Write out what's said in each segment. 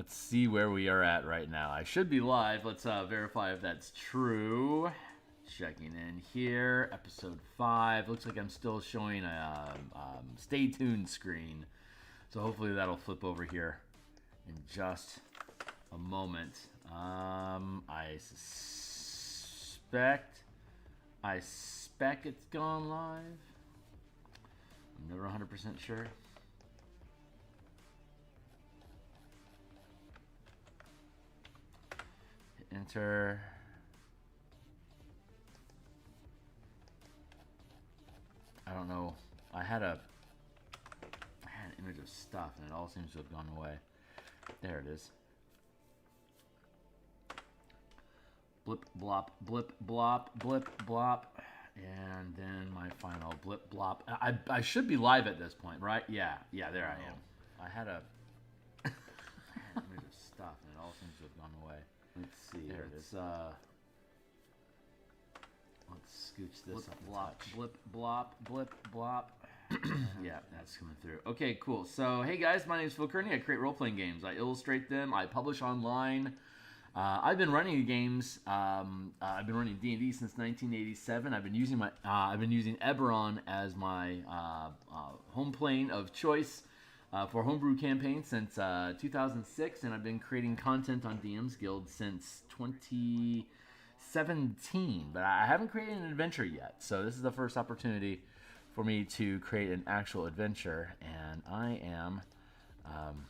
Let's see where we are at right now. I should be live. Let's verify if that's true. Checking in here. Episode 5. Looks like I'm still showing a stay tuned screen. So hopefully that'll flip over here in just a moment. I suspect it's gone live. I'm never 100% sure. Hit enter. I don't know. I had an image of stuff and it all seems to have gone away. There it is. Blip, blop, blip, blop, blip, blop. And then my final blip, blop. I should be live at this point, right? Yeah, there I am. I had an image of stuff and it all seems to have gone away. Let's see. There it is. Let's scooch this up a touch. Blip, blop, blip, blop. Yeah, that's coming through. Okay, cool. So, hey guys, my name is Phil Kearney. I create role-playing games. I illustrate them. I publish online. I've been running games. I've been running D&D since 1987. I've been using Eberron as my home plane of choice for homebrew campaigns since 2006, and I've been creating content on DMsGuild since 2017. But I haven't created an adventure yet, so this is the first opportunity for me to create an actual adventure, and I am I'm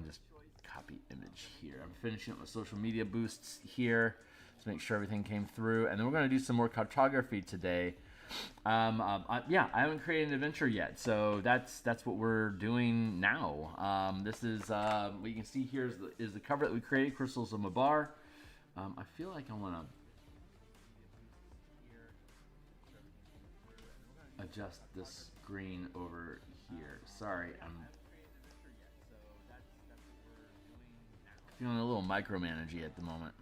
just copy image here. I'm finishing up my social media boosts here to make sure everything came through, and then we're going to do some more cartography today. I haven't created an adventure yet, so that's what we're doing now. This is what you can see here is the cover that we created, Crystals of Mabar. I feel like I want to adjust the screen over here. Sorry, I'm feeling a little micromanagey at the moment.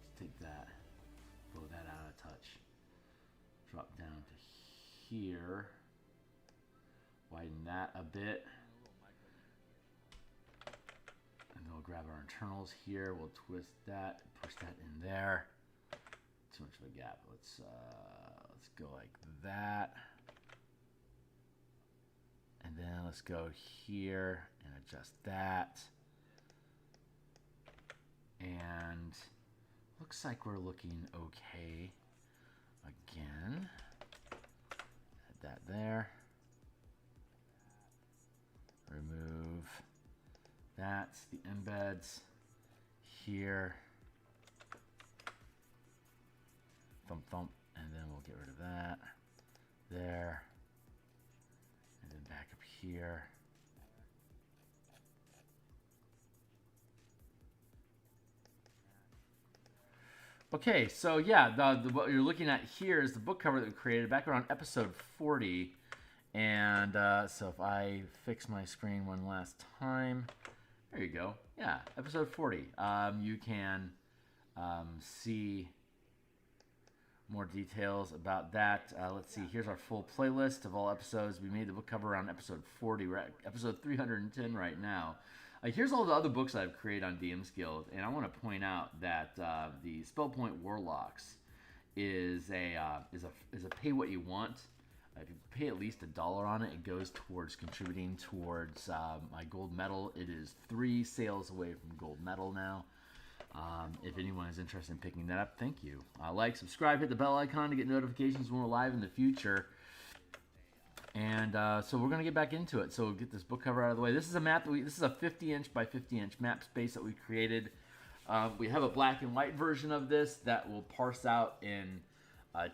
Let's take that, blow that out a touch. Drop down to here. Widen that a bit. And then we'll grab our internals here. We'll twist that, push that in there. Too much of a gap. Let's go like that. And then let's go here and adjust that. And looks like we're looking okay. Again, add that there. Remove that's the embeds here. Thump, thump, and then we'll get rid of that. There. And then back up here. Okay, so yeah, what you're looking at here is the book cover that we created back around episode 40. And so if I fix my screen one last time, there you go. Yeah, episode 40. You can see more details about that. Let's see. Here's our full playlist of all episodes. We made the book cover around episode 40. We're at episode 310 right now. Here's all the other books I've created on DMsGuild, and I want to point out that the Point Warlocks is a pay what you want. If you pay at least $1 on it, it goes towards contributing towards my gold medal. It is 3 sales away from gold medal now. If anyone is interested in picking that up, thank you. Like, subscribe, hit the bell icon to get notifications when we're live in the future. And so we're going to get back into it. So we'll get this book cover out of the way. This is a map. This is a 50-inch by 50-inch map space that we created. We have a black and white version of this that will parse out in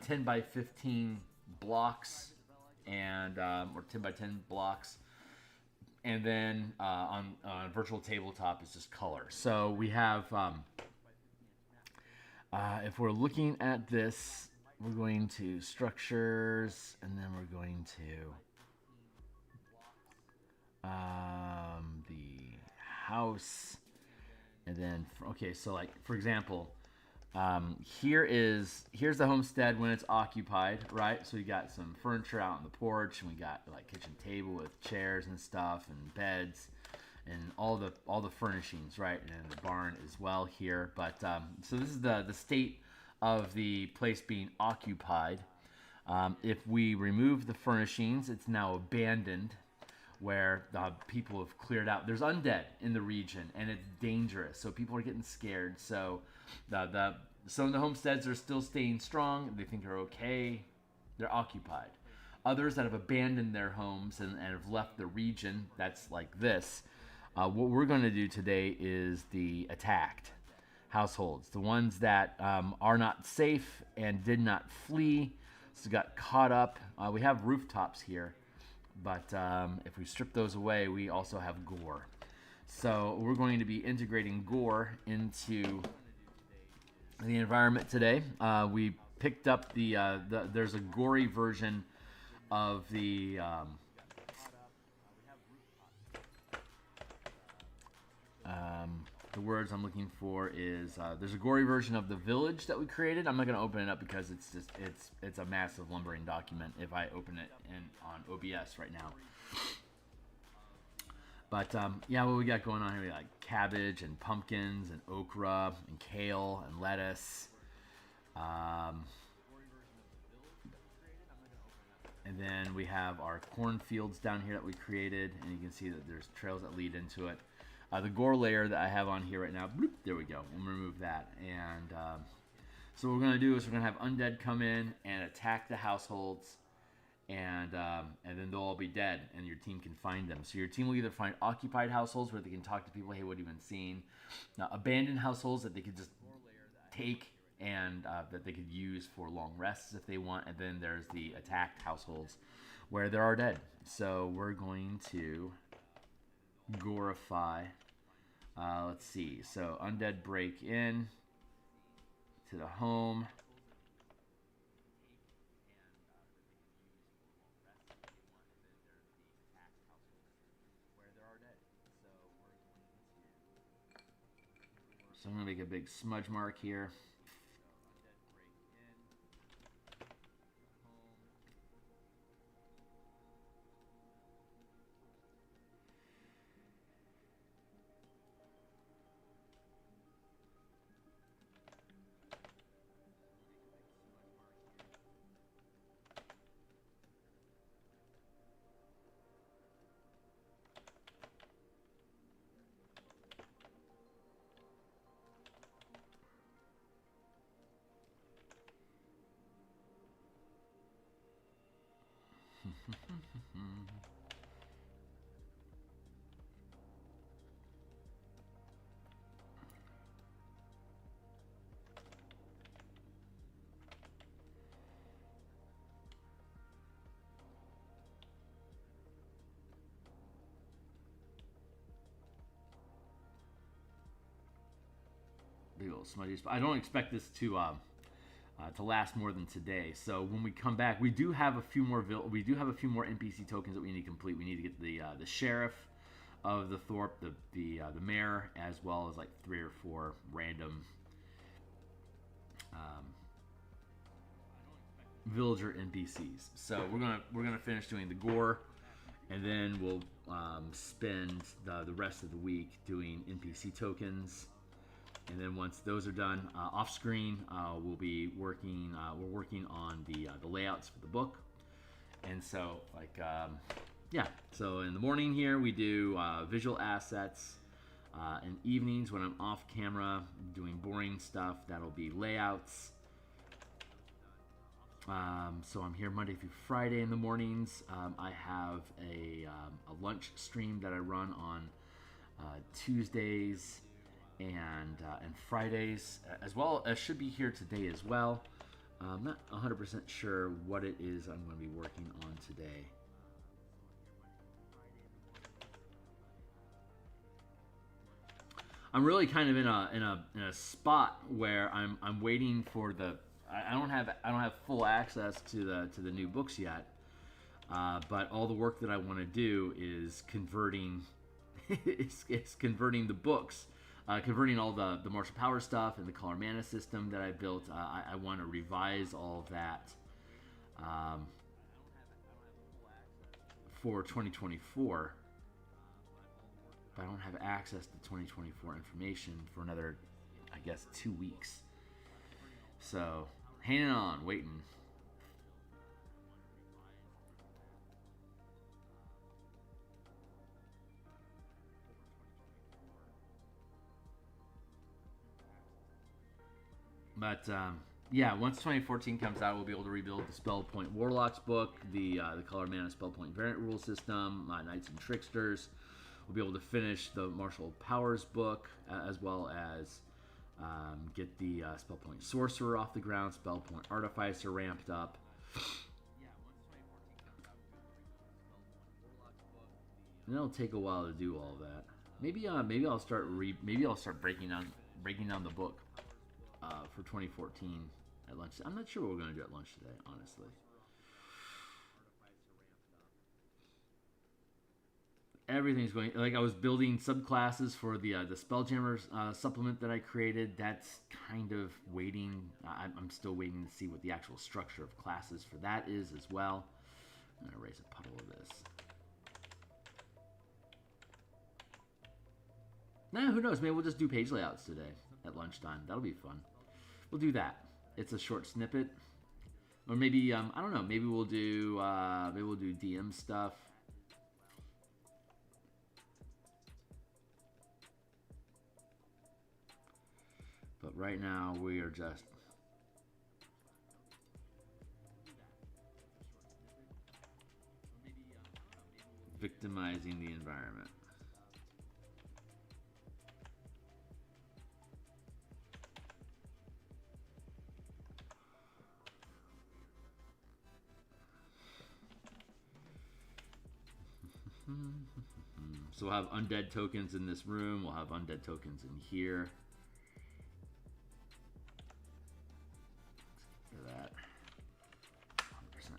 10 by 15 blocks and or 10 by 10 blocks. And then on virtual tabletop is just color. So we have, if we're looking at this, we're going to structures, and then we're going to the house, and then, okay, so like, for example, Here's the homestead when it's occupied, right? So we got some furniture out on the porch, and we got like kitchen table with chairs and stuff, and beds, and all the furnishings, right? And the barn as well here. But so this is the state of the place being occupied. If we remove the furnishings, it's now abandoned, where people have cleared out. There's undead in the region, and it's dangerous, so people are getting scared. So some of the homesteads are still staying strong. They think they're okay. They're occupied. Others that have abandoned their homes and have left the region, that's like this. What we're going to do today is the attacked households, the ones that are not safe and did not flee, so got caught up. We have rooftops here, but if we strip those away, we also have gore. So we're going to be integrating gore into the environment today. We picked up there's a gory version of the words I'm looking for is there's a gory version of the village that we created. I'm not going to open it up because it's a massive lumbering document if I open it on OBS right now. But yeah, what we got going on here, we got like cabbage and pumpkins and okra and kale and lettuce. And then we have our cornfields down here that we created, and you can see that there's trails that lead into it. The gore layer that I have on here right now, bloop, there we go, and remove that. And so what we're going to do is we're going to have undead come in and attack the households, and then they'll all be dead, and your team can find them. So your team will either find occupied households where they can talk to people, hey, what have you been seeing? Abandoned households that they could just take and that they could use for long rests if they want. And then there's the attacked households where there are dead. So we're going to gorify. Let's see. So undead break in to the home. So I'm going to make a big smudge mark here. Big old smudgy spot. I don't expect this to last more than today. So when we come back, we do have a few more NPC tokens that we need to complete. We need to get the sheriff of the Thorpe, the mayor, as well as like 3 or 4 random villager NPCs. So we're gonna finish doing the gore, and then we'll spend the rest of the week doing NPC tokens. And then once those are done, off screen, we'll be working. We're working on the layouts for the book. And so, like, yeah. So in the morning here, we do visual assets. In evenings, when I'm off camera doing boring stuff, that'll be layouts. So I'm here Monday through Friday in the mornings. I have a lunch stream that I run on Tuesdays and Fridays, as well as should be here today as well. I'm not 100% sure what it is I'm going to be working on today. I'm really kind of in a spot where I'm waiting for the. I don't have full access to the new books yet, but all the work that I want to do is converting is converting the books converting all the martial power stuff and the color mana system that I built. I want to revise all of that for 2024. But I don't have access to 2024 information for another, I guess, 2 weeks. So, hanging on, waiting. But yeah, once 2014 comes out, we'll be able to rebuild the Point Warlocks book, the color mana spell point variant rule system, Knights and Tricksters. We'll be able to finish the Martial Powers book, as well as get the Spell Point Sorcerer off the ground, Spell Point Artificer ramped up. And it'll take a while to do all that. Maybe I'll start breaking down the book for 2014 at lunch. I'm not sure what we're going to do at lunch today, honestly. Everything's going, like I was building subclasses for the Spelljammer supplement that I created. That's kind of waiting. I'm still waiting to see what the actual structure of classes for that is as well. I'm going to erase a puddle of this. Nah, who knows? Maybe we'll just do page layouts today at lunchtime. That'll be fun. We'll do that. It's a short snippet, or maybe I don't know. Maybe we'll do DM stuff. But right now we are just victimizing the environment. So we'll have undead tokens in this room. We'll have undead tokens in here. For that. 100%.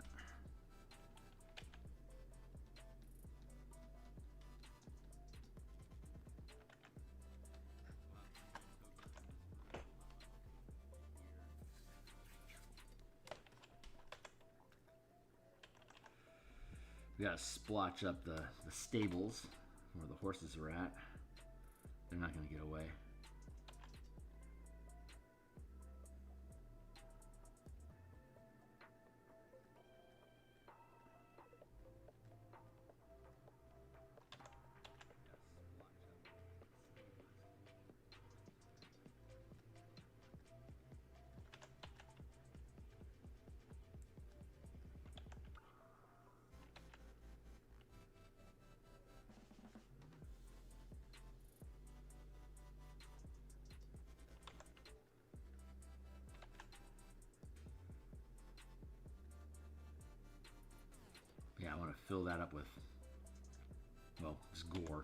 We gotta splotch up the stables where the horses are at. They're not gonna get away. Yeah, I want to fill that up with, well, just gore.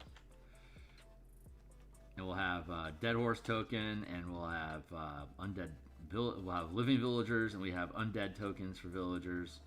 And we'll have dead horse token, and we'll have undead. We'll have living villagers, and we have undead tokens for villagers.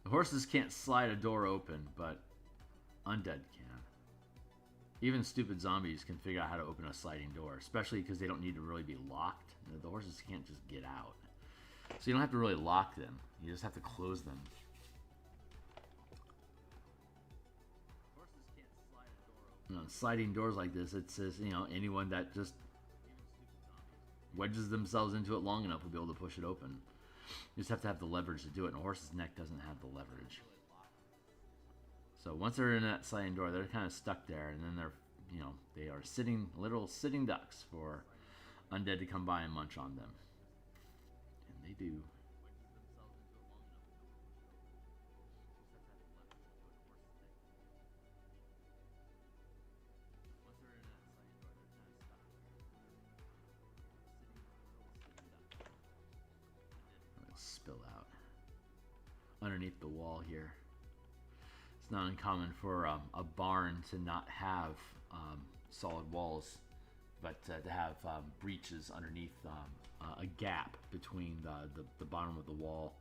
The horses can't slide a door open, but undead can. Even stupid zombies can figure out how to open a sliding door, especially because they don't need to really be locked. The horses can't just get out. So you don't have to really lock them. You just have to close them. Horses can't slide a door open. You know, sliding doors like this, it says, you know, anyone that just wedges themselves into it long enough will be able to push it open. You just have to have the leverage to do it, and a horse's neck doesn't have the leverage. So once they're in that sliding door, they're kind of stuck there, and then they're, you know, they are literal sitting ducks for undead to come by and munch on them. And they do. Let's spill out underneath the wall here. It's not uncommon for a barn to not have solid walls, but to have breaches underneath a gap between the bottom of the wall.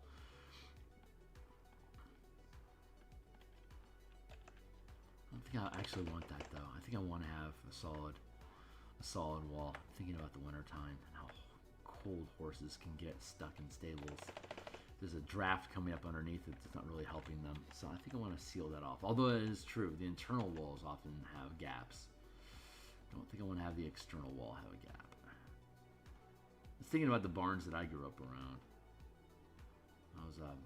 I don't think I actually want that though. I think I want to have a solid wall. I'm thinking about the winter time and how cold horses can get stuck in stables. There's a draft coming up underneath it that's not really helping them. So I think I want to seal that off. Although it is true, the internal walls often have gaps. I don't think I want to have the external wall have a gap. I was thinking about the barns that I grew up around.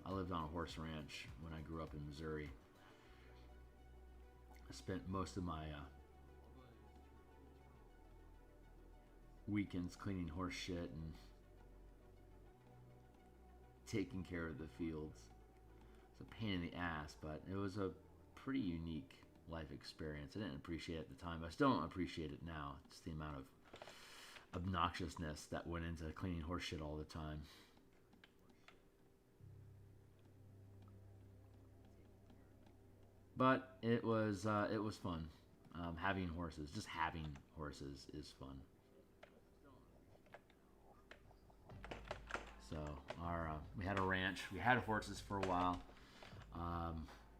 I lived on a horse ranch when I grew up in Missouri. I spent most of my weekends cleaning horse shit and taking care of the fields. It's a pain in the ass, but it was a pretty unique life experience. I didn't appreciate it at the time. I still don't appreciate it now. It's the amount of obnoxiousness that went into cleaning horse shit all the time. But it was fun. Having horses, just having horses is fun. So we had a ranch. We had horses for a while.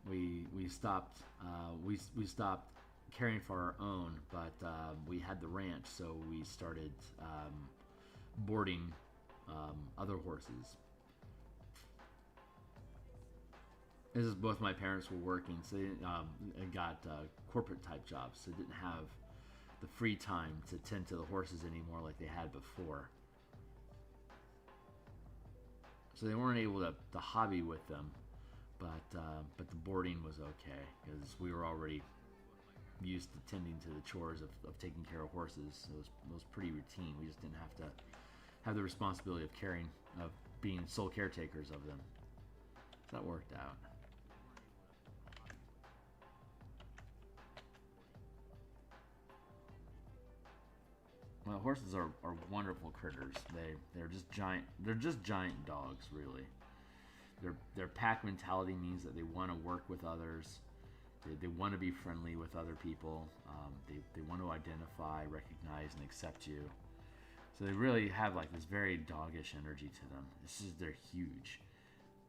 We stopped caring for our own, but we had the ranch, so we started boarding other horses. This is both my parents were working, so they got corporate type jobs, so they didn't have the free time to tend to the horses anymore like they had before. So they weren't able to hobby with them, but the boarding was okay because we were already used to tending to the chores of taking care of horses. So it was pretty routine. We just didn't have to have the responsibility of being sole caretakers of them. So that worked out. Well, horses are wonderful critters. They're just giant dogs, really. Their pack mentality means that they want to work with others. They want to be friendly with other people. They want to identify, recognize, and accept you. So they really have like this very doggish energy to them. They're huge.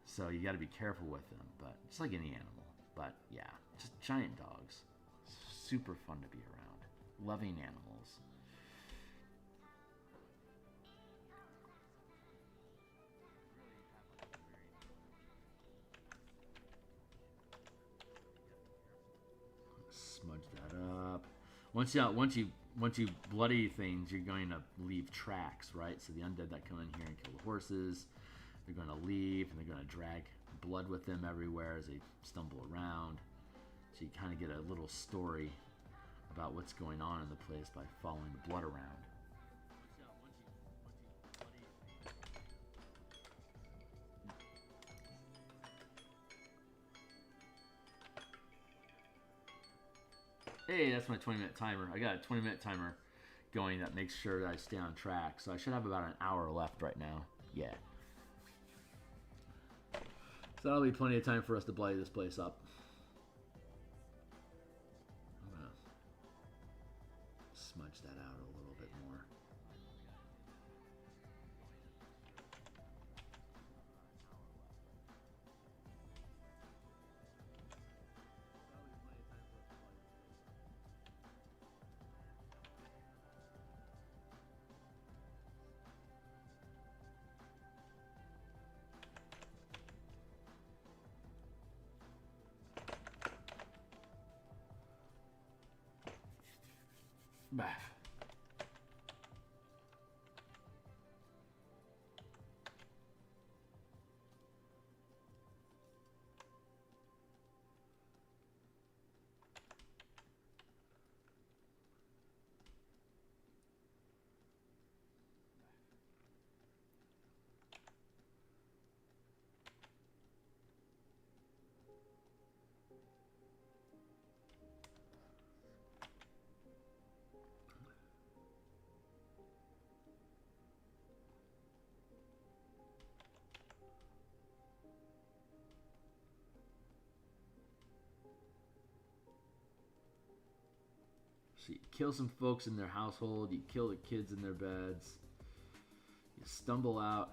So you got to be careful with them, but just like any animal. But yeah, just giant dogs. Super fun to be around. Loving animals. Smudge that up. Once you bloody things, you're going to leave tracks, right? So the undead that come in here and kill the horses, they're going to leave, and they're going to drag blood with them everywhere as they stumble around. So you kind of get a little story about what's going on in the place by following the blood around. Hey, that's my 20-minute timer. I got a 20-minute timer going that makes sure that I stay on track. So I should have about an hour left right now. Yeah. So that'll be plenty of time for us to bloody this place up. I'm gonna smudge that out a little bit more. Bah. So you kill some folks in their household, you kill the kids in their beds, you stumble out.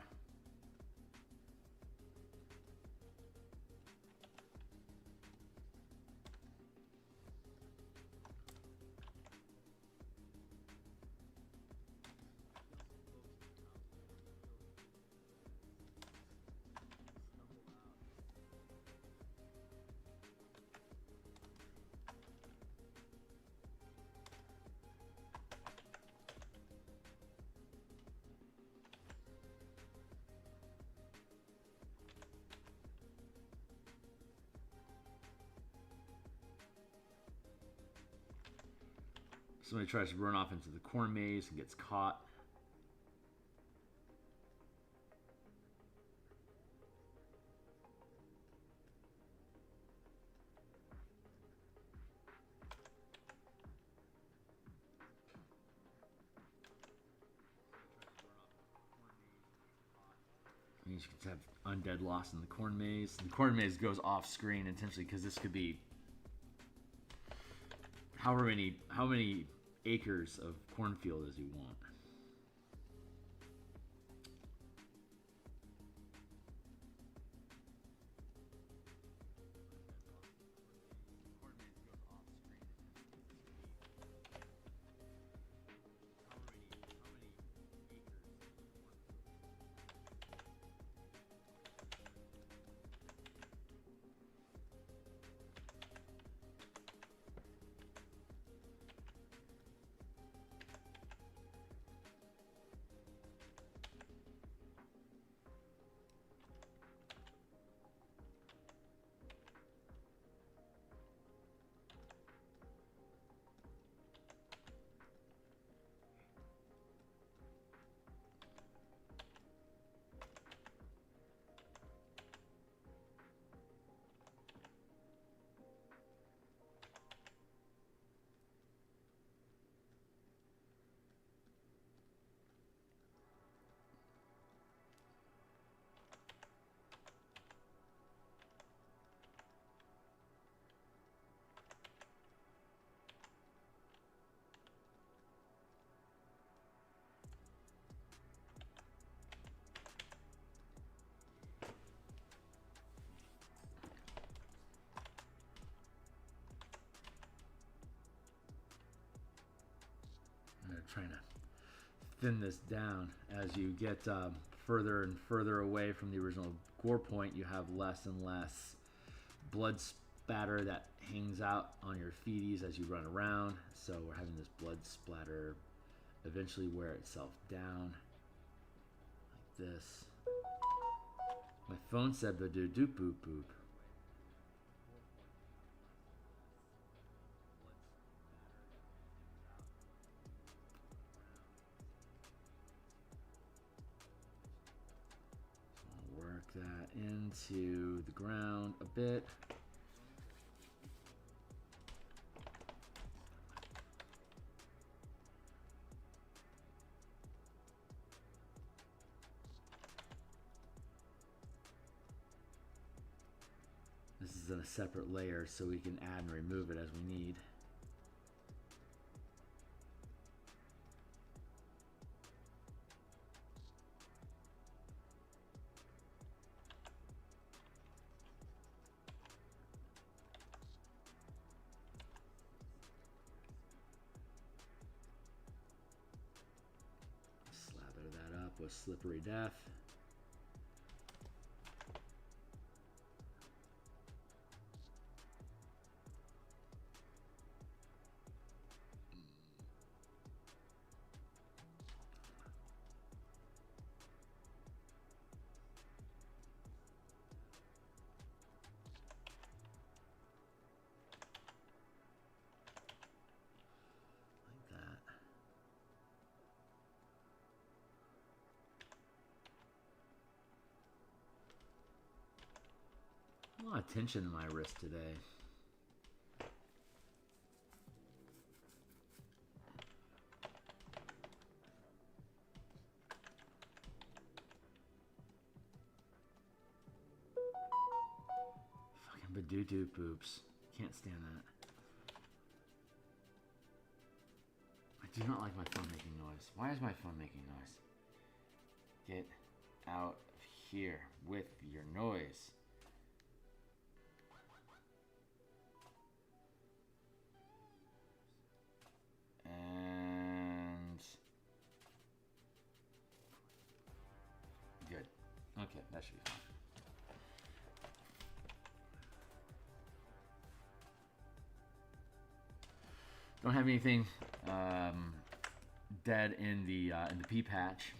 Somebody tries to run off into the corn maze and gets caught. You can have undead lost in the corn maze. The corn maze goes off screen intentionally because this could be how many acres of cornfield as you want. Trying to thin this down as you get further and further away from the original gore point. You have less and less blood spatter that hangs out on your feeties as you run around. So we're having this blood splatter eventually wear itself down like this. My phone said ba doo doop boop boop. That into the ground a bit. This is in a separate layer so we can add and remove it as we need. With slippery death. A lot of tension in my wrist today. Fucking Badoo poops. Can't stand that. I do not like my phone making noise. Why is my phone making noise? Get out of here with your noise. And good. Okay, that should be fine. Don't have anything dead in the P patch.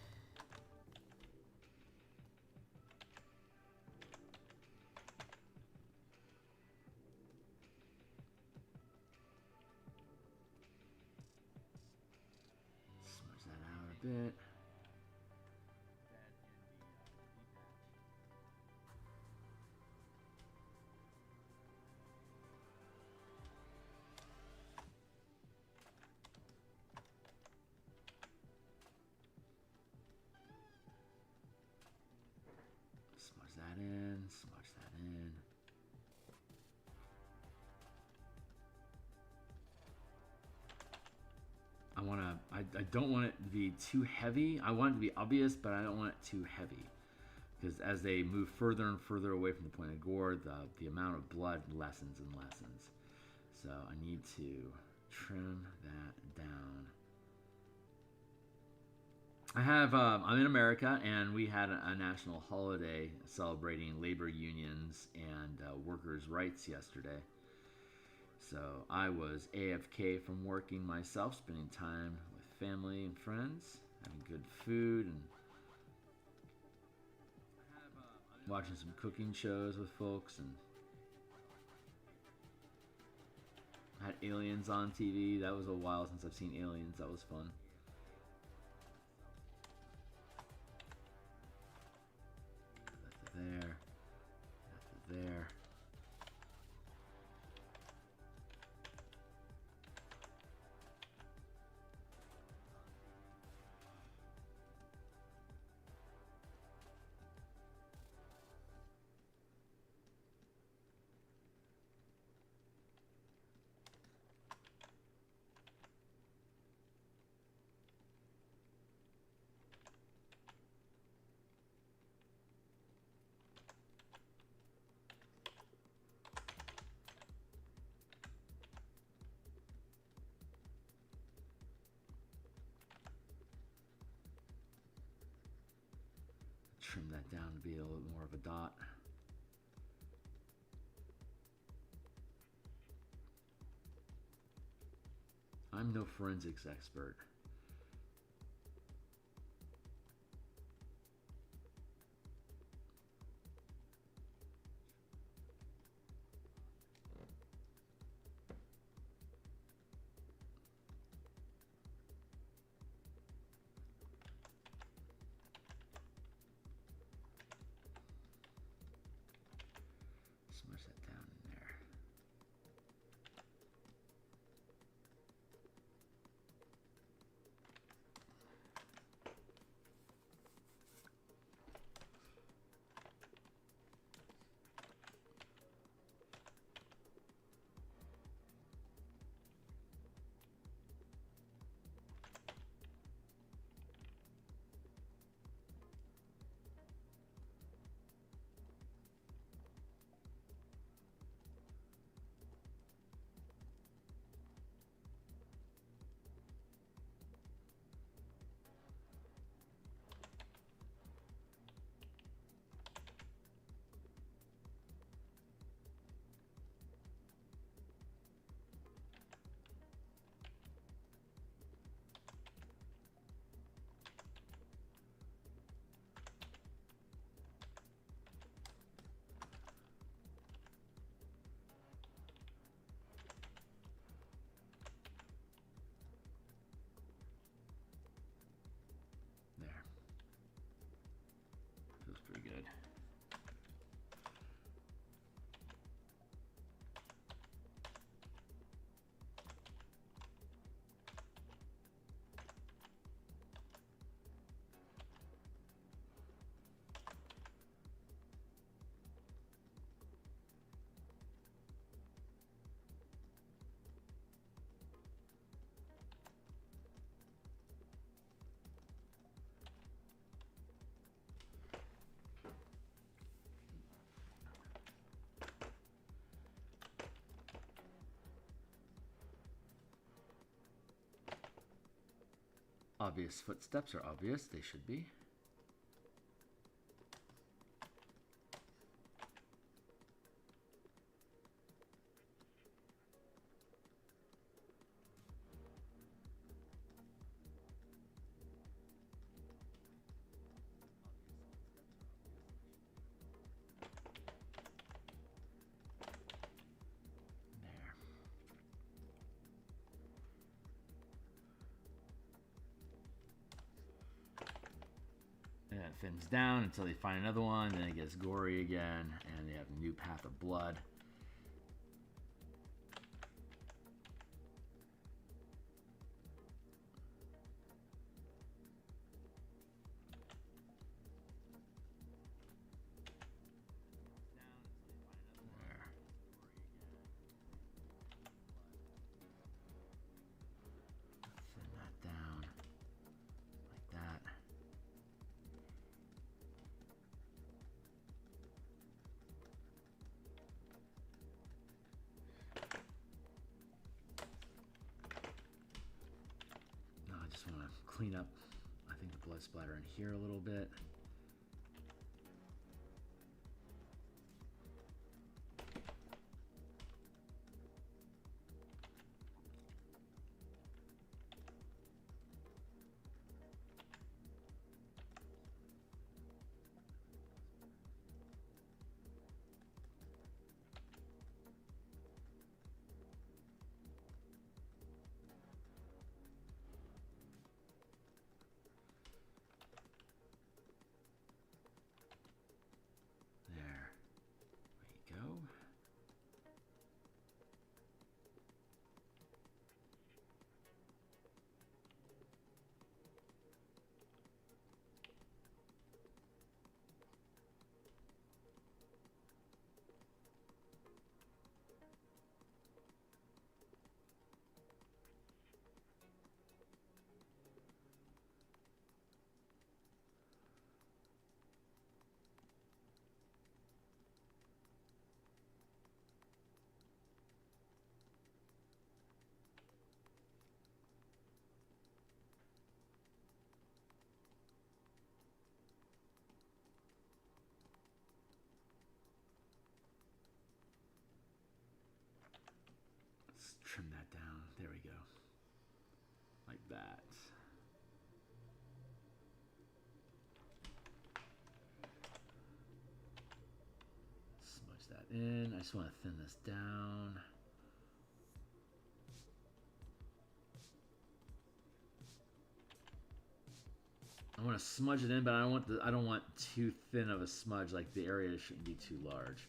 Smudge that out a bit. Smudge that in, smudge that in. I don't want it to be too heavy. I want it to be obvious, but I don't want it too heavy. Because as they move further and further away from the point of gore, the amount of blood lessens and lessens. So I need to trim that down. I'm in America, and we had a national holiday celebrating labor unions and workers' rights yesterday. So I was AFK from working myself, spending time with family and friends, having good food, and watching some cooking shows with folks, and I had Aliens on TV. That was a while since I've seen Aliens. That was fun. There, there. Trim that down to be a little more of a dot. I'm no forensics expert. Smudge that down in there. Obvious footsteps are obvious. They should be. And it thins down until they find another one, then it gets gory again, and they have a new path of blood. Thin that down like that. I just want to clean up, I think, the blood splatter in here a little bit. Trim that down. There we go. Like that. Smudge that in. I just want to thin this down. I want to smudge it in, but I don't want too thin of a smudge. Like the area shouldn't be too large.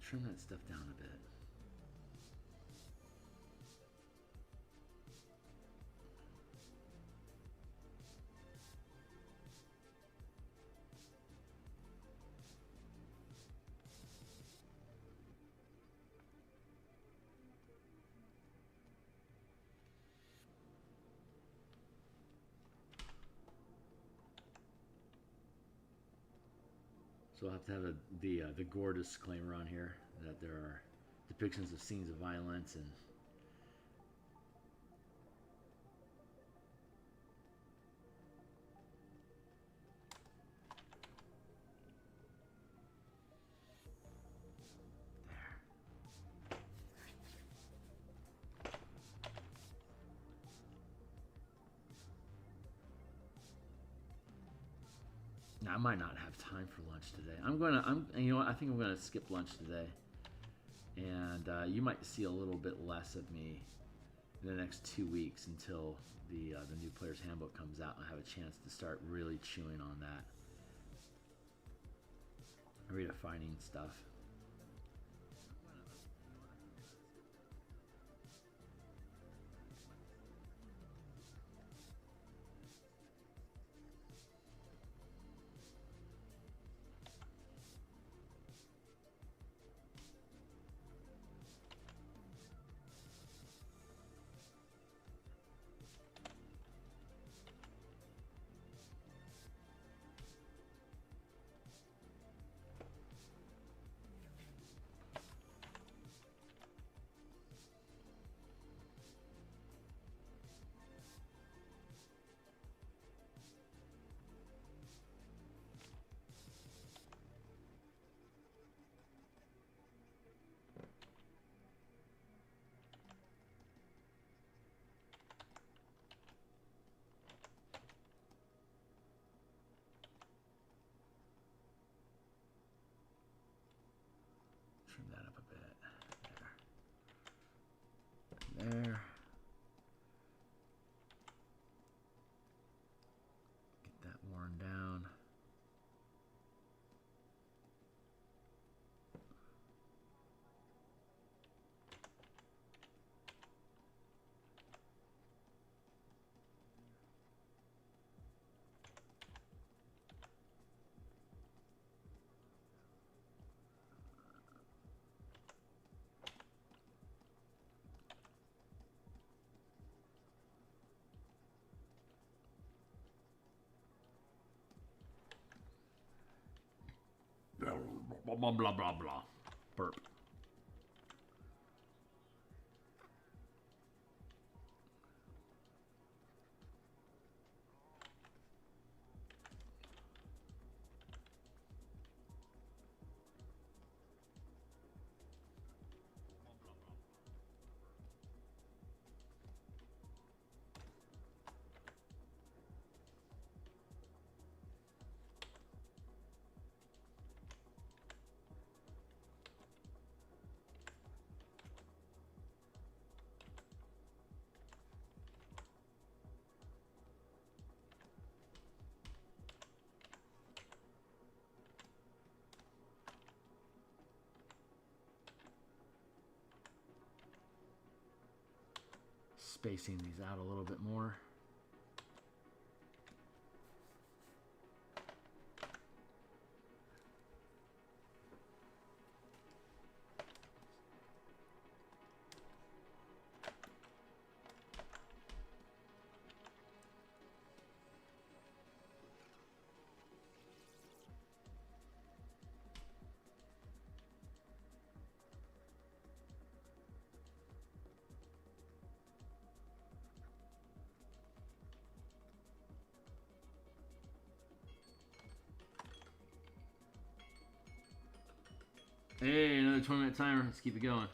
Trim that stuff down a bit. So I'll have to have the gore disclaimer on here that there are depictions of scenes of violence and I might not have time for lunch today. You know what? I think I'm gonna skip lunch today, and you might see a little bit less of me in the next 2 weeks until the new player's handbook comes out. I have a chance to start really chewing on that, redefining stuff. Trim that up a bit. There. There. Get that worn down. Blah, blah, blah, blah, blah. Burp. Spacing these out a little bit more. Hey, another 20-minute timer. Let's keep it going.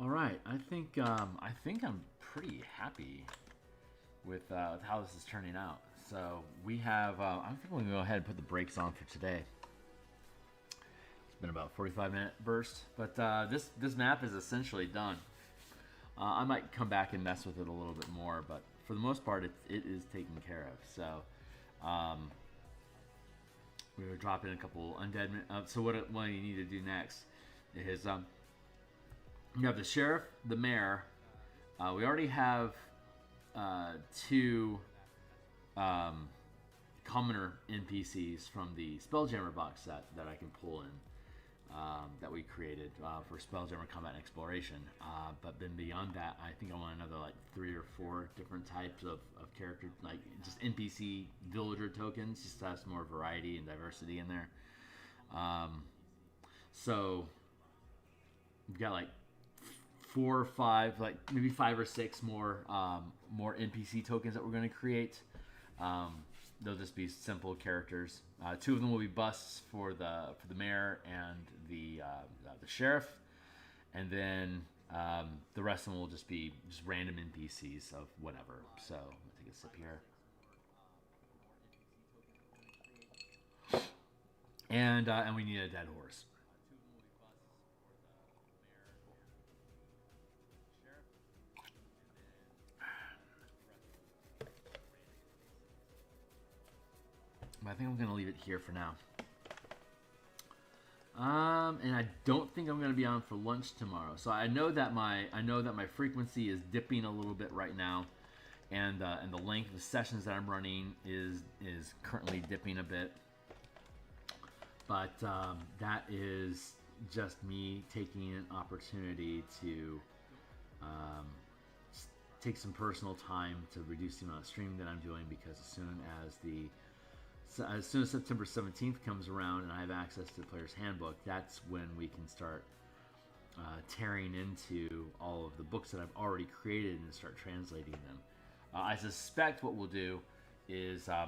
All right, I think I'm pretty happy with how this is turning out. So we have. I think we're gonna go ahead and put the brakes on for today. It's been about 45-minute burst, but this map is essentially done. I might come back and mess with it a little bit more, but for the most part, it is taken care of. So we were dropping a couple undead. So what you need to do next is you have the sheriff, the mayor. We already have two commoner NPCs from the Spelljammer box set that I can pull in. That we created for Spelljammer Combat and Exploration. But then beyond that, I think I want another like 3 or 4 different types of character, like just NPC villager tokens, just to have some more variety and diversity in there. So we've got like 4 or 5, like maybe 5 or 6 more NPC tokens that we're going to create. They'll just be simple characters. 2 of them will be busts for the mayor and the sheriff, and then the rest of them will just be just random NPCs of whatever. So let me take a sip here. And we need a dead horse. But I think I'm going to leave it here for now. And I don't think I'm going to be on for lunch tomorrow. So I know that my frequency is dipping a little bit right now, and the length of the sessions that I'm running is currently dipping a bit. But that is just me taking an opportunity to take some personal time to reduce the amount of streaming that I'm doing, because as soon as September 17th comes around and I have access to the player's handbook, that's when we can start tearing into all of the books that I've already created and start translating them. I suspect what we'll do is, I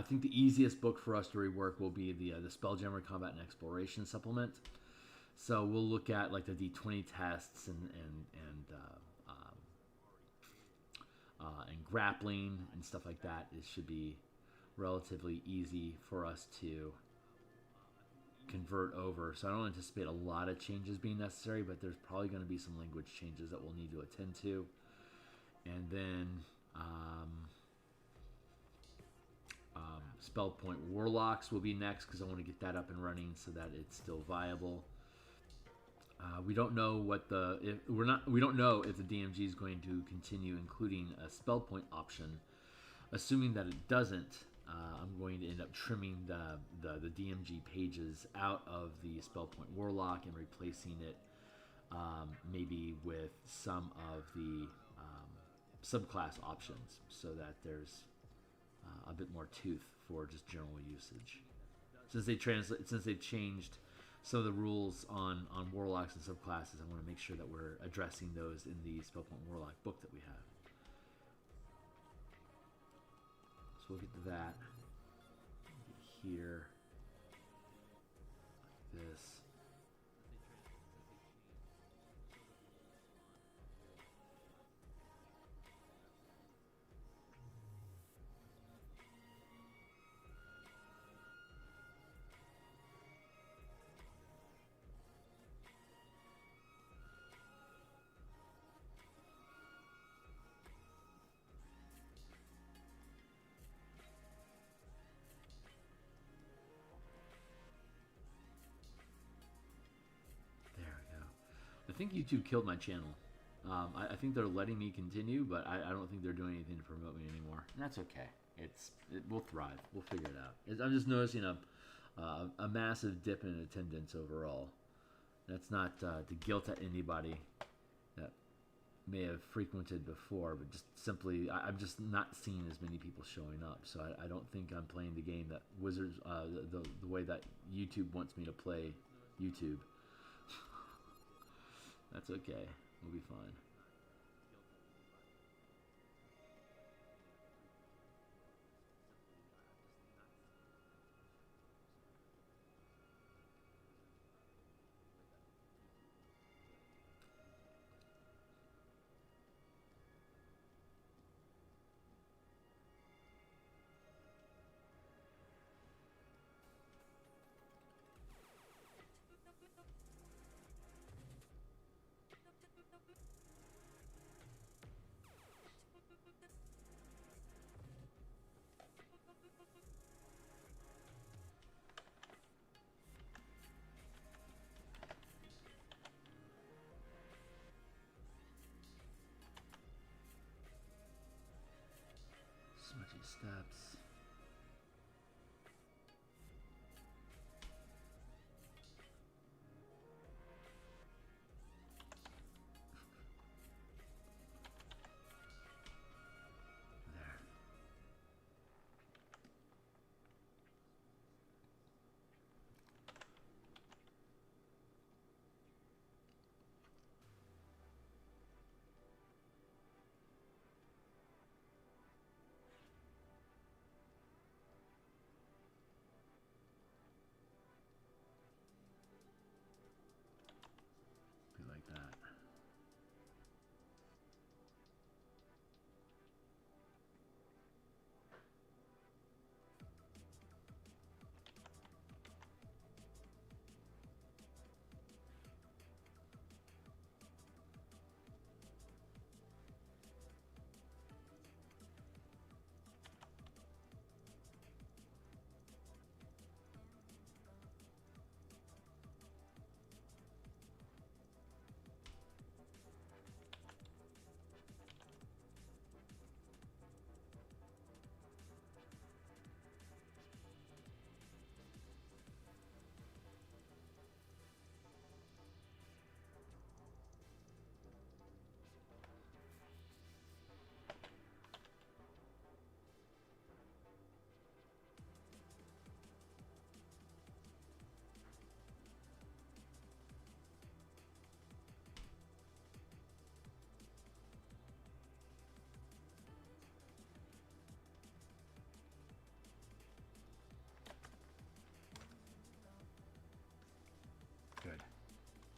think the easiest book for us to rework will be the Spelljammer Combat and Exploration supplement. So we'll look at like the D20 tests and grappling and stuff like that. It should be relatively easy for us to convert over. So I don't anticipate a lot of changes being necessary, but there's probably going to be some language changes that we'll need to attend to. And then Point Warlocks will be next, because I want to get that up and running so that it's still viable. We don't know we don't know if the DMG is going to continue including a spell point option. Assuming that it doesn't, I'm going to end up trimming the DMG pages out of the spell point Warlock and replacing it maybe with some of the subclass options, so that there's a bit more tooth for just general usage. Since they've changed some of the rules on Warlocks and subclasses, I want to make sure that we're addressing those in the Spellpoint Warlock book that we have. So we'll get to that. Here. Like this. I think YouTube killed my channel. I think they're letting me continue, but I don't think they're doing anything to promote me anymore. And that's okay. We'll thrive. We'll figure it out. I'm just noticing a massive dip in attendance overall. That's not to guilt at anybody that may have frequented before, but just simply, I'm just not seeing as many people showing up. So I don't think I'm playing the game that Wizards, the way that YouTube wants me to play YouTube. That's okay. We'll be fine. steps. Like that.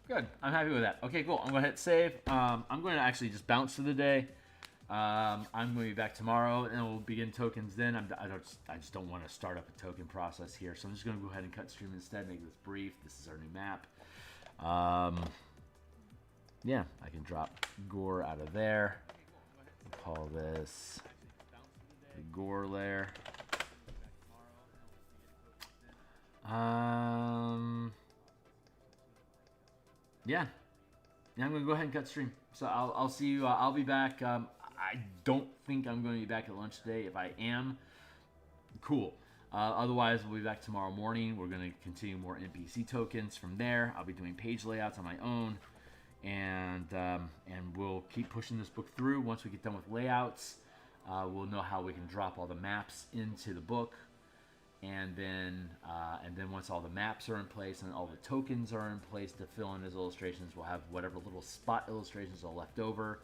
Good. I'm happy with that. Okay, cool. I'm going to hit save. I'm going to actually just bounce for the day. I'm going to be back tomorrow, and we'll begin tokens then. I just don't want to start up a token process here, so I'm just going to go ahead and cut stream instead, make this brief. This is our new map. Yeah, I can drop gore out of there. We'll call this the gore layer. Yeah, I'm gonna go ahead and cut stream. So I'll see you. I'll be back. I don't think I'm going to be back at lunch today. If I am, cool. Otherwise, we'll be back tomorrow morning. We're gonna continue more NPC tokens from there. I'll be doing page layouts on my own, and we'll keep pushing this book through. Once we get done with layouts, we'll know how we can drop all the maps into the book. And then once all the maps are in place and all the tokens are in place to fill in as illustrations, we'll have whatever little spot illustrations are left over.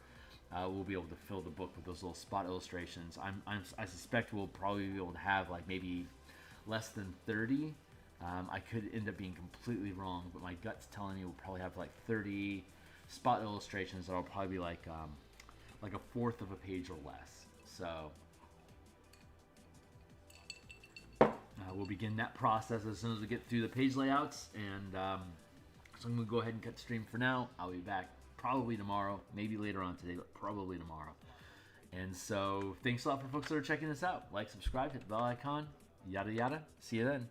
We'll be able to fill the book with those little spot illustrations. I suspect we'll probably be able to have like maybe less than 30. I could end up being completely wrong, but my gut's telling me we'll probably have like 30 spot illustrations that'll probably be like a fourth of a page or less. So. We'll begin that process as soon as we get through the page layouts, and so I'm going to go ahead and cut the stream for now. I'll be back probably tomorrow, maybe later on today, but probably tomorrow. And so thanks a lot for folks that are checking this out. Like, subscribe, hit the bell icon, yada yada. See you then.